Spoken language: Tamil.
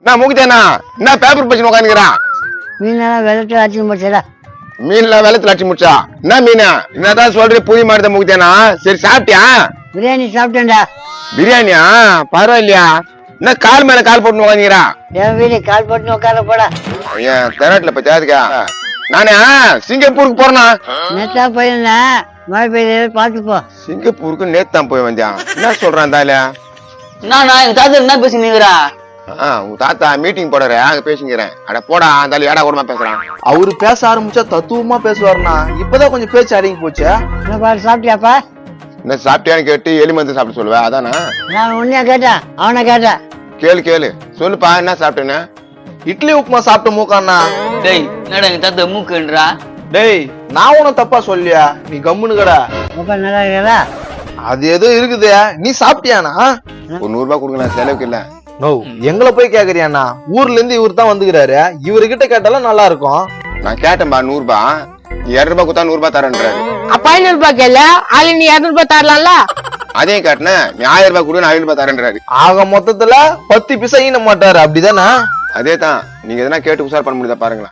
நான் மூக்கிட்டேனா என்ன பேப்பர் பச்சு உட்காந்துக்கிறான். மீனெல்லாம் வெள்ளத்துல அடிச்சு போச்சுடா. மீன்லாம் வெள்ளத்துல அடிச்சு முடிச்சா என்ன மீனா என்னதான் சொல்றேன் புரிய மாட்டேன் மூக்கிட்டேனா. சரி சாப்பிட்டியா? பிரியாணி சாப்பிட்டேன்டா. பிரியாணியா பரவாயில்லையா? என்ன கால் மேல கால் போட்டு உட்காந்துக்கிறான். என் வீடு கால் போட்டு உட்கார போடா. ஏன் தெராட்டில பத்தி அதுக்கா நானே சிங்கப்பூருக்கு போறேனா. நேத்தா போயிருந்தேன், மழை பெய்யுது பாத்துப்போ. சிங்கப்பூருக்கு நேத்து தான் போய் வந்தேன். என்ன சொல்றான் தால? நான் எங்க தாத்தா என்ன பேசினீங்கறா? உங்க தாத்தா மீட்டிங் போடுற அங்க பேசிக்கிறேன். அட போடா அந்த ஏடா கூடமா பேசுறான். அவரு பேச ஆரம்பிச்சா தத்துவமா பேசுவாருண்ணா. இப்பதான் கொஞ்சம் பேச்சு அடங்கி போச்சு. என்ன பாரு சாப்பிட்டியாப்பா? என்ன சாப்பிட்டியான்னு கேட்டு எலி மருந்து சாப்பிட சொல்லுவேன் அதானா? நான் உன்னையா கேட்டேன், அவனை கேட்டேன். கேளு கேளு சொல்லுப்பா என்ன சாப்பிட்டேன்னு. இட்லி உப்புமா சாப்பிட்ட மூக்காண்ணா. டேய் என்னடா எங்க தாத்தா மூக்குன்றா? டேய் நான் உன தப்பா சொல்லியா, நீ கம்முன்னு கடா. அப்பா நல்லா இருக்கிறா? அது ஏதோ இருக்குது. நீ சாப்பிட்டியானா? ஒரு 100 ரூபாய் கொடுங்க செலவுக்கு இல்ல. நோ எங்களை போய் கேக்குறியாண்ணா? ஊர்ல இருந்து இவர் தான் வந்துக்கிறாரு. இவர்கிட்ட கேட்டாலும் நல்லா இருக்கும். நான் கேட்டேன்பா 100 ரூபாய். நீ 200 ரூபாய் கொடுத்தா 100 ரூபாய் தரேன்றாரு. அப்ப 500 ரூபாய் கேள ஆளு நீ 200 ரூபாய் தரலாம்ல. அதையும் கேட்டேன். நீ 1000 ரூபாய் கொடு நான் 500 ரூபாய் தரேன்றாரு. ஆக மொத்தத்துல 10 பிசை ஈன மாட்டாரு அப்படிதானே? அதே தான். நீங்க எதனா கேட்டு உசார் பண்ண முடியுதா பாருங்களேன்.